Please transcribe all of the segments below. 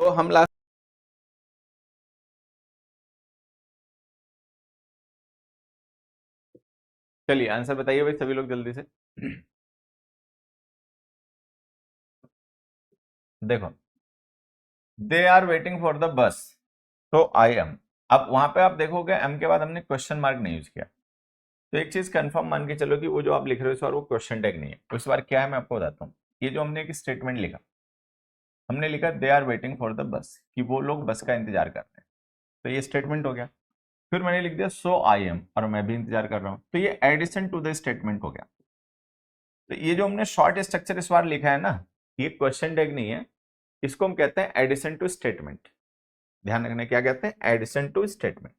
तो हम लास्ट चलिए आंसर बताइए भाई सभी लोग जल्दी से। देखो, they are waiting for the bus, तो आई एम। अब वहां पे आप देखोगे एम के बाद हमने क्वेश्चन मार्क नहीं यूज किया। तो एक चीज कंफर्म मान के चलो कि वो जो आप लिख रहे हो इस बार वो क्वेश्चन टैग नहीं है। इस बार क्या है मैं आपको बताता हूँ। ये जो हमने एक स्टेटमेंट लिखा, हमने लिखा they are waiting for the bus, कि वो लोग बस का इंतजार कर रहे हैं। तो ये स्टेटमेंट हो गया। फिर मैंने लिख दिया सो आई एम, और मैं भी इंतजार कर रहा हूँ, तो ये एडिशन टू द स्टेटमेंट हो गया। तो ये जो हमने शॉर्ट स्ट्रक्चर इस बार लिखा है ना, ये क्वेश्चन टैग नहीं है, इसको हम कहते हैं एडिशन टू स्टेटमेंट। ध्यान रखना क्या कहते हैं, एडिशन टू स्टेटमेंट।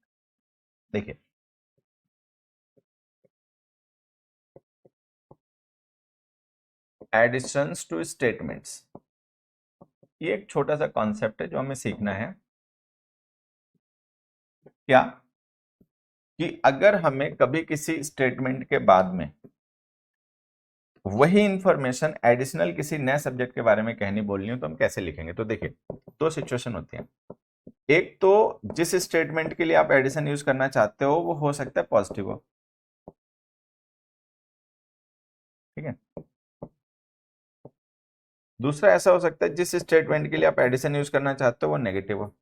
देखिए, एडिशंस टू स्टेटमेंट्स, ये एक छोटा सा कॉन्सेप्ट है जो हमें सीखना है। क्या कि अगर हमें कभी किसी स्टेटमेंट के बाद में वही इंफॉर्मेशन एडिशनल किसी नए सब्जेक्ट के बारे में कहनी बोलनी हो तो हम कैसे लिखेंगे। तो देखिए, दो सिचुएशन होती है। एक तो जिस स्टेटमेंट के लिए आप एडिशन यूज करना चाहते हो वो हो सकता है पॉजिटिव हो, ठीक है। दूसरा ऐसा हो सकता है जिस स्टेटमेंट के लिए आप एडिशन यूज करना चाहते हो वो नेगेटिव हो।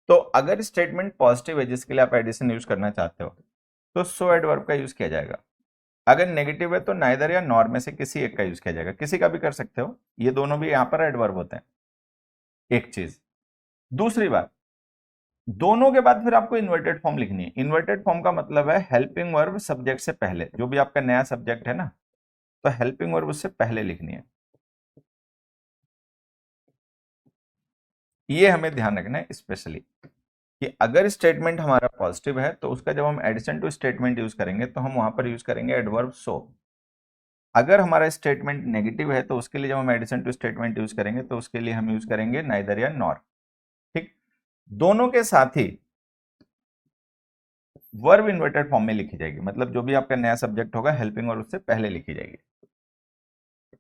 तो अगर स्टेटमेंट पॉजिटिव है जिसके लिए आप एडिशन यूज करना चाहते हो तो सो एडवर्ब का यूज किया जाएगा। अगर नेगेटिव है तो नाइदर या नॉर में से किसी एक का यूज किया जाएगा, किसी का भी कर सकते हो, ये दोनों भी यहाँ पर एडवर्ब होते हैं। एक चीज। दूसरी बात, दोनों के बाद फिर आपको इन्वर्टेड फॉर्म लिखनी है। इन्वर्टेड फॉर्म का मतलब है हेल्पिंग वर्ब सब्जेक्ट से पहले, जो भी आपका नया सब्जेक्ट है ना, तो हेल्पिंग वर्ब उससे पहले लिखनी है। ये हमें ध्यान रखना है स्पेशली, कि अगर स्टेटमेंट हमारा पॉजिटिव है तो उसका जब हम एडिशन टू स्टेटमेंट यूज करेंगे तो हम वहां पर यूज करेंगे एडवर्ब सो। अगर हमारा स्टेटमेंट नेगेटिव है तो उसके लिए जब हम एडिशन टू स्टेटमेंट यूज करेंगे तो उसके लिए हम यूज करेंगे नाइदर या नॉर, ठीक। दोनों के साथ ही वर्ब इन्वर्टेड फॉर्म में लिखी जाएगी, मतलब जो भी आपका नया सब्जेक्ट होगा हेल्पिंग वर्ब उससे पहले लिखी जाएगी।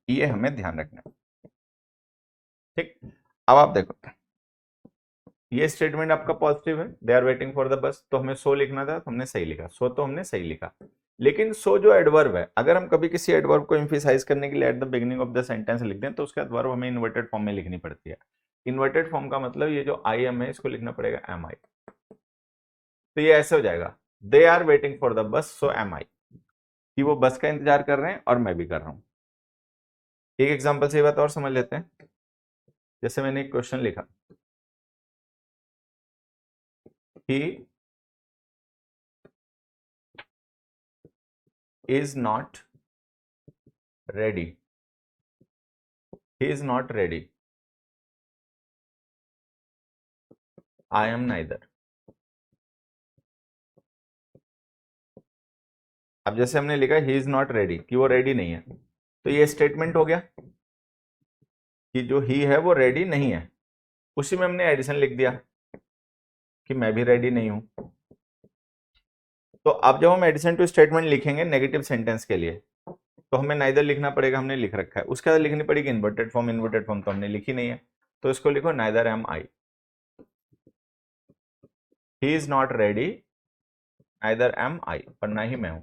ये हमें ध्यान रखना है, ठीक। अब आप देखो, ये स्टेटमेंट आपका पॉजिटिव है, they are waiting for the bus, तो हमें सो लिखना था तो हमने सही लिखा, सो तो हमने सही लिखा। लेकिन सो जो एडवर्ब है, अगर हम कभी किसी एडवर्ब को एम्फिसाइज करने के लिए at the beginning of the sentence लिख दें तो उसके बाद वर्ब हमें इन्वर्टेड फॉर्म में लिखनी पड़ती है। इन्वर्टेड फॉर्म का मतलब ये जो आई एम है इसको लिखना पड़ेगा एम आई। तो ये ऐसे हो जाएगा, they are waiting for the bus so M आई, कि वो बस का इंतजार कर रहे हैं और मैं भी कर रहा हूं। एक एग्जांपल से ये बात और समझ लेते हैं। जैसे मैंने एक क्वेश्चन लिखा, ही is not ready, he is not ready, I am neither. अब जैसे हमने लिखा ही इज नॉट रेडी, कि वो रेडी नहीं है, तो ये स्टेटमेंट हो गया कि जो ही है वो रेडी नहीं है। उसी में हमने एडिशन लिख दिया कि मैं भी रेडी नहीं हूं। तो अब जब हम एडिशन टू स्टेटमेंट लिखेंगे नेगेटिव सेंटेंस के लिए तो हमें नाइदर लिखना पड़ेगा, हमने लिख रखा है। उसके बाद लिखनी पड़ेगी इन्वर्टेड फॉर्म, इन्वर्टेड फॉर्म तो हमने लिखी नहीं है, तो इसको लिखो neither am I, he is not ready, neither am I, पर ना ही मैं हूं।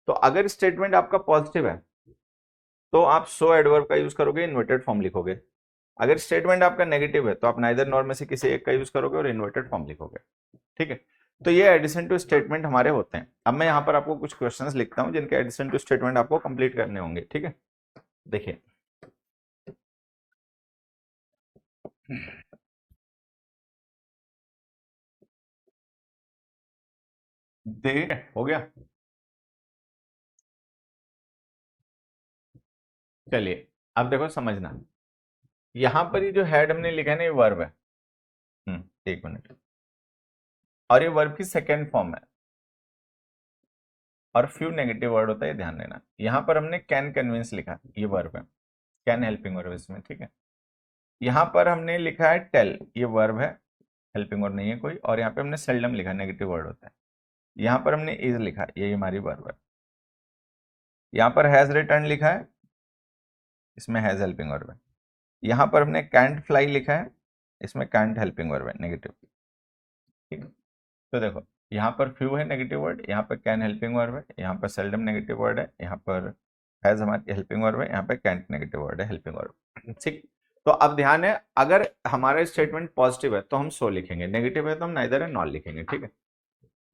तो अगर स्टेटमेंट आपका पॉजिटिव है तो आप सो एडवर्ब का यूज करोगे, इन्वर्टेड फॉर्म लिखोगे। अगर स्टेटमेंट आपका नेगेटिव है तो आप नाइदर नॉर में से किसी एक का यूज करोगे और इन्वर्टेड फॉर्म लिखोगे, ठीक है। तो ये एडिशन टू स्टेटमेंट हमारे होते हैं। अब मैं यहाँ पर आपको कुछ क्वेश्चंस लिखता हूँ जिनके एडिशन टू स्टेटमेंट आपको कंप्लीट करने होंगे, ठीक है। देखिए, दे हो गया। चलिए अब देखो समझना, यहां पर ये जो हेड हमने लिखा है ना ये वर्ब है। एक मिनट, और ये वर्ब की सेकेंड फॉर्म है और फ्यू नेगेटिव वर्ड होता है, ध्यान देना। यहां पर हमने कैन कन्विंस लिखा, ये वर्ब है, कैन हेल्पिंग वर्ब इसमें, ठीक है। यहां पर हमने लिखा है टेल, ये वर्ब है, हेल्पिंग वर्ब नहीं है कोई, और यहाँ पे हमने सेल्डम लिखा, नेगेटिव वर्ड होता है। यहाँ पर हमने इज लिखा, यही हमारी वर्ब है। यहाँ पर हैज रिटर्न लिखा है, इसमें हैज हेल्पिंग वर्ब है। यहाँ पर हमने कैंट फ्लाई लिखा है, इसमें कैंट हेल्पिंग वर्ब है, नेगेटिव। ठीक है, तो देखो यहाँ पर फ्यू है नेगेटिव वर्ड, यहाँ पर कैन हेल्पिंग वर्ब है, यहाँ पर सेल्डम नेगेटिव वर्ड है, यहाँ पर हैज हमारी हेल्पिंग वर्ब है, यहाँ पे कैंट नेगेटिव वर्ड है, हेल्पिंग वर्ब। ठीक, तो अब ध्यान है, अगर हमारा स्टेटमेंट पॉजिटिव है तो हम सो लिखेंगे, नेगेटिव है तो हम नाइदर एंड नॉर लिखेंगे। ठीक है,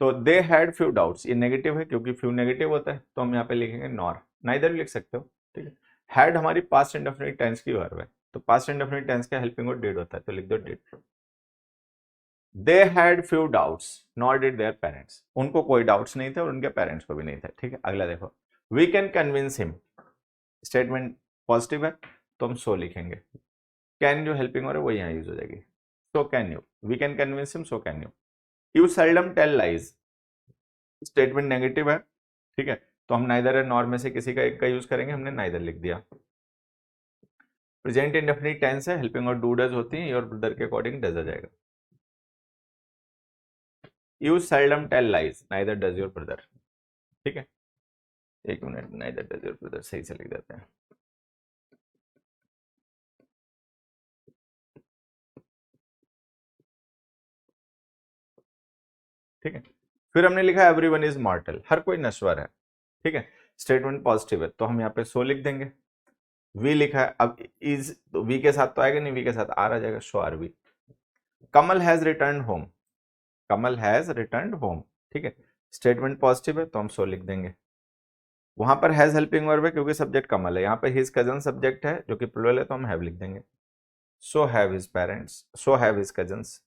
तो दे हैड फ्यू डाउट्स, ये नेगेटिव है क्योंकि फ्यू नेगेटिव होता है, तो हम यहाँ पे लिखेंगे नॉर, नाइदर भी लिख सकते हो। ठीक है, हैड हमारी पास्ट इंडेफिनिट टेंस की वर्ब है, तो पास्ट इंडेफिनिट टेंस का हेल्पिंग वर्ड डिड होता है, तो लिख दो did. They had few doubts nor did their parents, उनको कोई डाउट्स नहीं थे और उनके पेरेंट्स को भी नहीं थे। ठीक है, अगला देखो, we can convince him, statement positive है तो हम सो लिखेंगे, कैन जो हेल्पिंग वर्ब है वो यहाँ यूज हो जाएगी, so can you, we can convince him, so can you. You seldom tell lies, statement negative है। ठीक है, तो हम नाइदर है नॉर में से किसी का एक का यूज करेंगे, हमने नाइदर लिख दिया। प्रेजेंट इंडेफिनिट टेंस है, हेल्पिंग और डू डज होती है, योर ब्रदर के अकॉर्डिंग डज आ जाएगा। You seldom tell lies, neither does your brother. ठीक है, एक minute, neither does your brother सही से लिख देते हैं। ठीक है, फिर हमने लिखा एवरीवन इज मॉर्टल, हर कोई नश्वर है। ठीक है, स्टेटमेंट पॉजिटिव है तो हम यहाँ पे सो लिख देंगे। वी लिखा है, अब इज तो वी के साथ तो आएगा नहीं, वी के साथ आर आ जाएगा, so are we. Kamal has return home, Kamal has return home. ठीक है, स्टेटमेंट पॉजिटिव है तो हम सो लिख देंगे। वहां पर हैज हेल्पिंग वर्ब है क्योंकि सब्जेक्ट कमल है, यहाँ पर हिज कजन सब्जेक्ट है जो कि प्लूरल है तो हम हैव लिख देंगे। So have his parents, so have his cousins.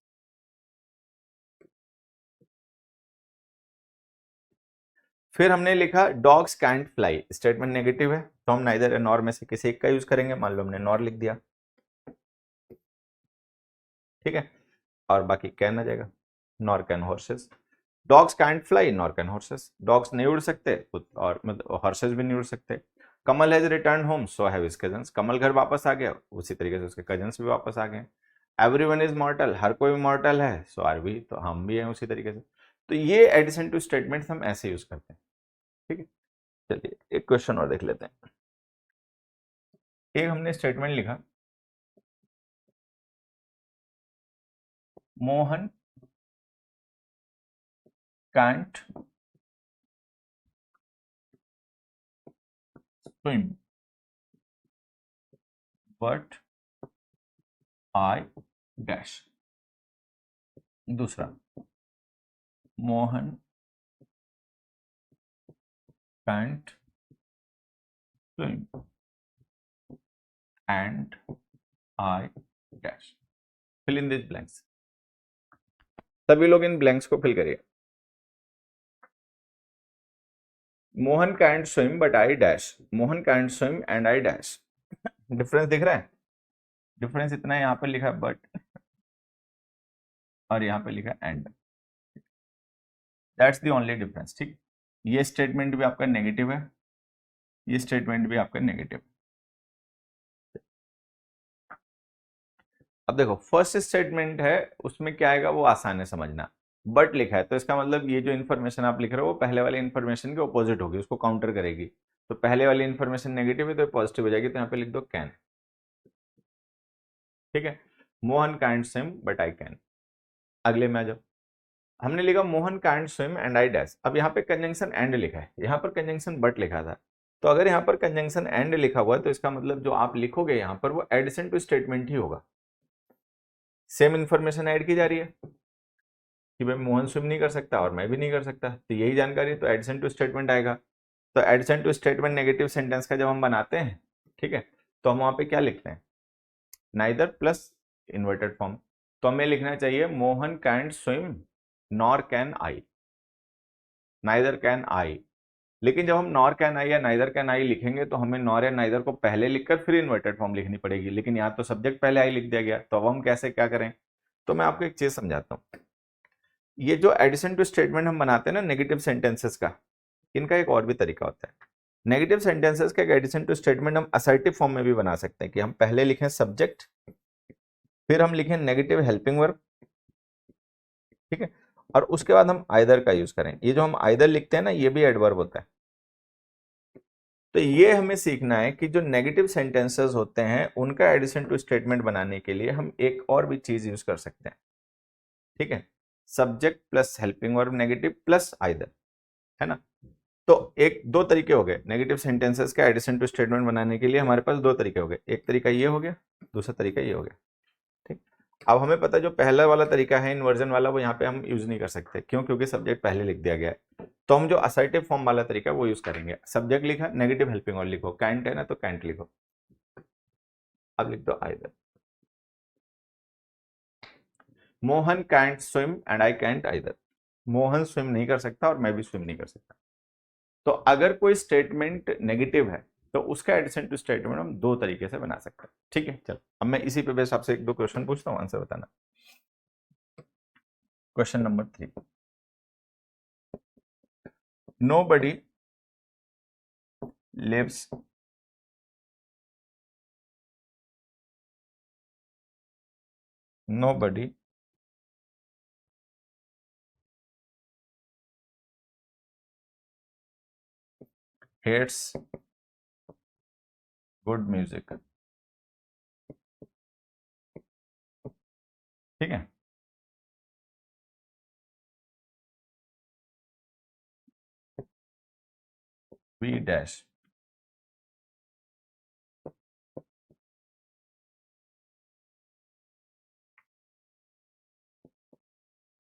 फिर हमने लिखा dogs can't fly, statement negative है तो हम नाइदर नॉर में से किसी एक का यूज करेंगे, मान लो हमने नॉर लिख दिया। ठीक है, और बाकी कैन आ जाएगा, nor can horses. Dogs can't fly, nor can horses, dogs नहीं उड़ सकते और मतलब हॉर्सेस भी नहीं उड़ सकते। Kamal has return home, so have his cousins, Kamal घर वापस आ गया, उसी तरीके से उसके कजन्स भी वापस आ गए। एवरीवन इज मॉर्टल, हर कोई मॉर्टल है, सो आर वी, तो हम भी हैं उसी तरीके से। तो ये एडिशन टू स्टेटमेंट्स हम ऐसे यूज करते हैं। ठीक है, चलिए एक क्वेश्चन और देख लेते हैं। एक हमने स्टेटमेंट लिखा, Mohan can't swim but I dash. दूसरा, Mohan can't swim and I dash. Fill in this blanks, सभी लोग इन ब्लैंक्स को फिल करिए। Mohan can't swim but I dash, Mohan can't swim and I dash. Difference दिख रहा है? डिफरेंस इतना है, यहाँ पे लिखा है बट और यहाँ पे लिखा है and, that's the only difference. ठीक, ये स्टेटमेंट भी आपका नेगेटिव है, ये स्टेटमेंट भी आपका नेगेटिव। अब देखो फर्स्ट स्टेटमेंट है, उसमें क्या आएगा वो आसान है समझना, बट लिखा है तो इसका मतलब ये जो इन्फॉर्मेशन आप लिख रहे हो वो पहले वाले इन्फॉर्मेशन के ऑपोजिट होगी, उसको काउंटर करेगी। तो पहले वाली इन्फॉर्मेशन नेगेटिव है तो पॉजिटिव हो जाएगी, तो यहाँ पे लिख दो कैन। ठीक है, Mohan can't swim but I can. अगले में आ जाओ, हमने लिखा Mohan can't swim and I dash. अब यहाँ पे कंजंक्शन एंड लिखा है, यहाँ पर कंजंक्शन बट लिखा था, तो अगर यहाँ पर कंजंक्शन एंड लिखा हुआ है तो इसका मतलब जो आप लिखोगे यहाँ पर वो एडिशन टू स्टेटमेंट ही होगा। सेम इन्फॉर्मेशन ऐड की जा रही है कि भाई मोहन स्विम नहीं कर सकता और मैं भी नहीं कर सकता, तो यही जानकारी, तो एडिशन टू स्टेटमेंट आएगा। तो addition to statement negative sentence का जब हम बनाते हैं, ठीक है, तो हम वहां पे क्या लिखते हैं, नाइदर प्लस इन्वर्टेड फॉर्म। तो हमें लिखना चाहिए Mohan can't swim nor can I, neither can I. लेकिन जब हम नॉर कैन आई या नाइदर कैन आई लिखेंगे तो हमें नॉर या नाइदर को पहले लिखकर फिर इन्वर्टेड फॉर्म लिखनी पड़ेगी, लेकिन यहाँ तो सब्जेक्ट पहले आई लिख दिया गया, तो अब हम कैसे क्या करें। तो मैं आपको एक चीज समझाता हूँ, ये जो एडिशन टू स्टेटमेंट हम बनाते हैं ना नेगेटिव सेंटेंसेस का, इनका एक और भी तरीका होता है। नेगेटिव सेंटेंसेस का एडिशन टू स्टेटमेंट हम असर्टिव फॉर्म में भी बना सकते हैं कि हम पहले लिखें सब्जेक्ट, फिर हम लिखें नेगेटिव हेल्पिंग वर्ब, ठीक है। और उसके बाद हम आइदर का यूज करें। ये जो हम आइदर लिखते हैं ना, ये भी एडवर्ब होता है। तो ये हमें सीखना है कि जो नेगेटिव सेंटेंसेस होते हैं उनका एडिशन टू स्टेटमेंट बनाने के लिए हम एक और भी चीज यूज कर सकते हैं। ठीक है, subject plus helping verb negative plus either, है ना। तो एक दो तरीके हो गए नेगेटिव सेंटेंसेस का एडिशन टू स्टेटमेंट बनाने के लिए। हमारे पास दो तरीके हो गए, एक तरीका ये हो गया, दूसरा तरीका ये हो गया। ठीक, अब हमें पता है जो पहला वाला तरीका है इन्वर्जन वाला, वो यहाँ पे हम यूज नहीं कर सकते। क्यों? क्योंकि सब्जेक्ट पहले लिख दिया गया है। तो हम जो असर्टिव फॉर्म वाला तरीका है वो यूज करेंगे। सब्जेक्ट लिखा, नेगेटिव हेल्पिंग वर्ब लिखो, कैंट है ना तो कैंट लिखो। अब लिख दो either. Mohan can't swim and I can't either. Mohan स्विम नहीं कर सकता और मैं भी स्विम नहीं कर सकता। तो अगर कोई स्टेटमेंट नेगेटिव है तो उसका एडिशन टू स्टेटमेंट हम दो तरीके से बना सकते हैं। ठीक है, चलो अब मैं इसी पे बेस आपसे एक दो क्वेश्चन पूछता हूँ, आंसर बताना। Question number 3, nobody lives nobody hates good music। ठीक है, we dash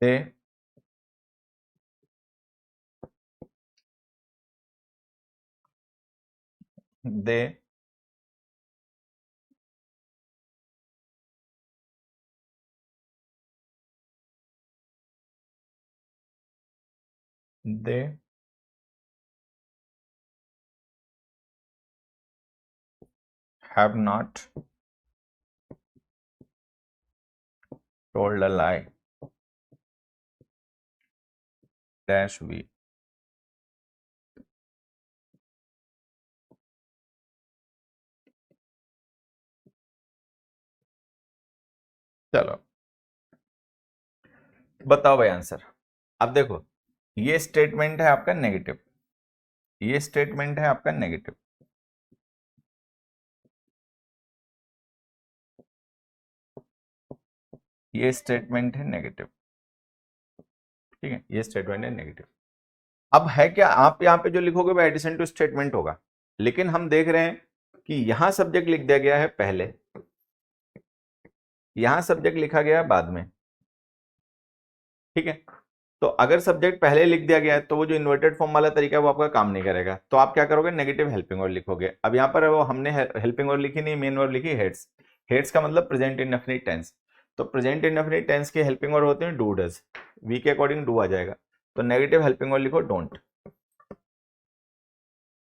they they they have not told a lie dash we। चलो बताओ भाई आंसर। अब देखो, ये स्टेटमेंट है आपका नेगेटिव, ये स्टेटमेंट है आपका नेगेटिव। ये स्टेटमेंट है नेगेटिव। ठीक है, ये स्टेटमेंट है नेगेटिव। अब है क्या, आप यहाँ पे जो लिखोगे वो एडिशन टू स्टेटमेंट होगा, लेकिन हम देख रहे हैं कि यहां सब्जेक्ट लिख दिया गया है पहले, यहां सब्जेक्ट लिखा गया है बाद में। ठीक है, तो अगर सब्जेक्ट पहले लिख दिया गया है तो वो जो इन्वर्टेड फॉर्म वाला तरीका है वो आपका काम नहीं करेगा। तो आप क्या करोगे, नेगेटिव हेल्पिंग वर्ब लिखोगे। अब यहाँ पर वो हमने हेल्पिंग वर्ब लिखी नहीं, मेन वर्ब लिखी हेड्स। हेड्स का मतलब प्रेजेंट इंडेफिनिट टेंस। तो प्रेजेंट इंडेफिनिट टेंस के हेल्पिंग वर्ब होते हैं डू डज, वी के अकॉर्डिंग डू आ जाएगा। तो नेगेटिव हेल्पिंग वर्ब लिखो don't.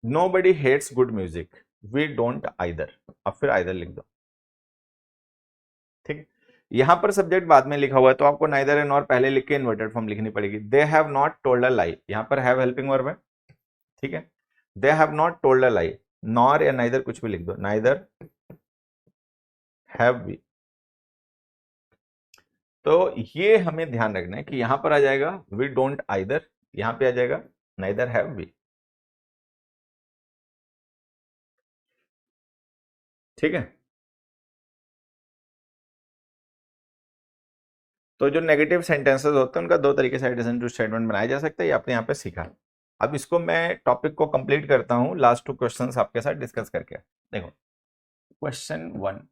Nobody hates good music, we don't either। अब फिर आइदर लिख दो। ठीक है, यहां पर सब्जेक्ट बाद में लिखा हुआ है तो आपको नाइदर एंड नॉर पहले लिख के इन्वर्टेड फॉर्म लिखनी पड़ेगी। They have not told a lie, यहां पर हैव हेल्पिंग वर्ब है। ठीक है, they have not told a lie, nor या नाइदर कुछ भी लिख दो, नाइदर हैव वी। तो ये हमें ध्यान रखना है कि यहां पर आ जाएगा वी डोंट आइदर, यहां पे आ जाएगा नाइदर हैव वी। ठीक है, तो जो नेगेटिव सेंटेंसेस होते हैं उनका दो तरीके से एडिशन टू स्टेटमेंट बनाया जा सकता है, ये आपने यहाँ पे सीखा। अब इसको मैं टॉपिक को कंप्लीट करता हूँ लास्ट टू क्वेश्चंस आपके साथ डिस्कस करके। देखो question 1,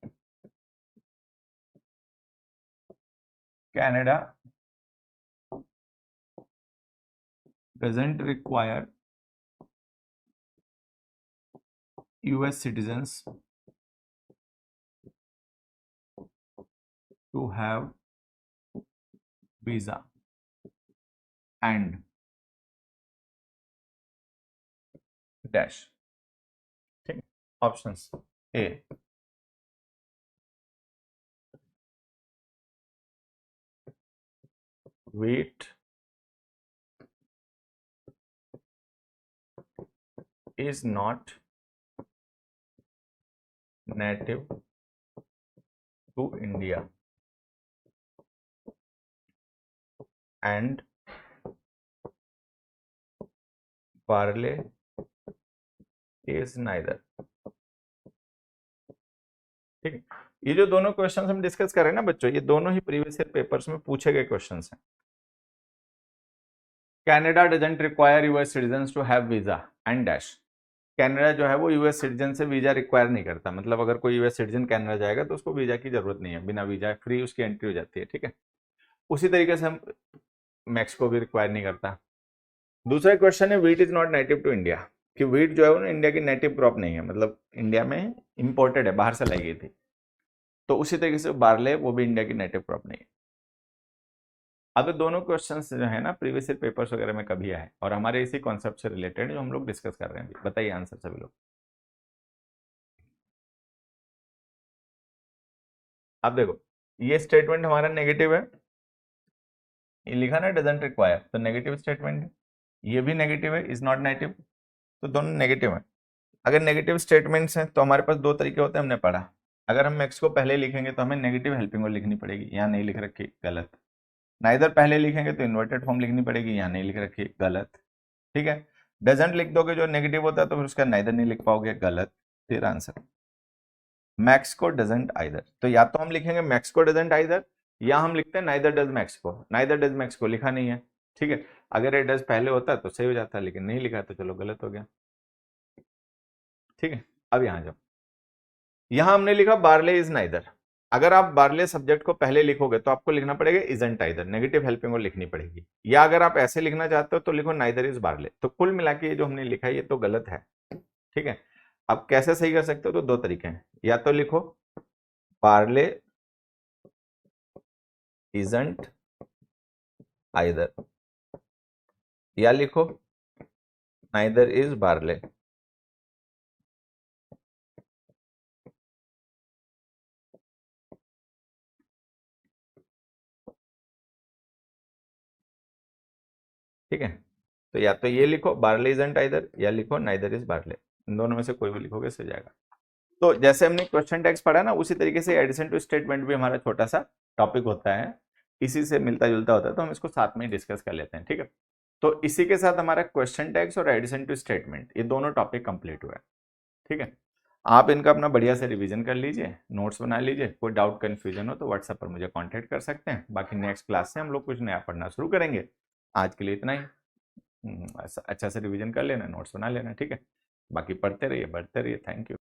Canada doesn't require US citizens to have visa and dash. ठीक, options A wheat is not native to India। And barley is neither. ठीक है, ये जो दोनों क्वेश्चन हम डिस्कस कर रहे हैं ना बच्चों, ये दोनों ही प्रीवियस ईयर पेपर्स में पूछे गए क्वेश्चन हैं। Canada doesn't require US citizens to have visa and dash. Canada जो है वो यूएस सिटीजन से वीजा रिक्वायर नहीं करता, मतलब अगर कोई यूएस सिटीजन कनाडा जाएगा तो उसको वीजा की जरूरत नहीं है, बिना वीजा फ्री उसकी एंट्री हो जाती है। ठीक है, उसी तरीके से हम मैक्सिको भी रिक्वायर नहीं करता। दूसरा क्वेश्चन है wheat is not native to India, कि वीट जो है वो इंडिया की नेटिव क्रॉप नहीं है, मतलब इंडिया में इंपोर्टेड है, बाहर से लाई गई थी। तो उसी तरीके से बार्ले वो भी इंडिया की नेटिव क्रॉप नहीं है। अब दोनों क्वेश्चंस जो है ना प्रीवियस ईयर पेपर्स वगैरह में कभी आए और हमारे इसी कॉन्सेप्ट से रिलेटेड जो हम लोग डिस्कस कर रहे हैं। बताइए आंसर सभी लोग। अब देखो ये स्टेटमेंट हमारा नेगेटिव है, ये लिखा ना डजंट रिक्वायर, तो नेगेटिव स्टेटमेंट है। ये भी नेगेटिव है, इज नॉट नेटिव, तो दोनों नेगेटिव है। अगर नेगेटिव स्टेटमेंट्स हैं तो हमारे पास दो तरीके होते हैं, हमने पढ़ा। अगर हम मैक्स को पहले लिखेंगे तो हमें नेगेटिव हेल्पिंग वर्ड लिखनी पड़ेगी, यहाँ नहीं लिख रखी, गलत। नाइदर पहले लिखेंगे तो इन्वर्टेड फॉर्म लिखनी पड़ेगी, यहाँ नहीं लिख रखी, गलत। ठीक है, डजंट लिख दोगे जो नेगेटिव होता है तो फिर उसका नाइदर नहीं लिख पाओगे, गलत। फिर आंसर मैक्स को डजंट आइदर, तो या तो हम लिखेंगे मैक्स को डजंट आइदर, या हम लिखते हैं नाइदर डज मैक्स को। नाइदर डज मैक्स को लिखा नहीं है। ठीक है, अगर ये डज पहले होता तो सही हो जाता, लेकिन नहीं लिखा तो चलो गलत हो गया। ठीक है, अब यहां जाओ, यहां हमने लिखा बार्ले इज नाइदर। अगर आप बार्ले सब्जेक्ट को पहले लिखोगे तो आपको लिखना पड़ेगा isn't either, negative helping word लिखनी पड़ेगी। या अगर आप ऐसे लिखना चाहते हो तो लिखो नाइदर इज बार्ले। तो कुल मिला के ये जो हमने लिखा है ये तो गलत है। ठीक है, अब कैसे सही कर सकते हो, तो दो तरीके हैं, या तो लिखो बार्ले इजंट आइदर, या लिखो नाइदर इज बार्ले। ठीक है, तो या तो ये लिखो बार्ले इजंट आइदर, या लिखो नाइदर इज बार्ले, इन दोनों में से कोई भी लिखोगे सही जाएगा। तो जैसे हमने क्वेश्चन टैग्स पढ़ा ना, उसी तरीके से एडिशन टू स्टेटमेंट भी हमारा छोटा सा टॉपिक होता है, इसी से मिलता जुलता होता है, तो हम इसको साथ में ही डिस्कस कर लेते हैं। ठीक है, तो इसी के साथ हमारा क्वेश्चन टैग्स और एडिशन टू स्टेटमेंट ये दोनों टॉपिक कंप्लीट हुआ है। ठीक है, आप इनका अपना बढ़िया से रिवीजन कर लीजिए, नोट्स बना लीजिए, कोई डाउट कंफ्यूजन हो तो व्हाट्सएप पर मुझे कांटेक्ट कर सकते हैं। बाकी नेक्स्ट क्लास से हम लोग कुछ नया पढ़ना शुरू करेंगे। आज के लिए इतना ही। अच्छा से रिवीजन कर लेना, नोट्स बना लेना। ठीक है, बाकी पढ़ते रहिए, बढ़ते रहिए। Thank you.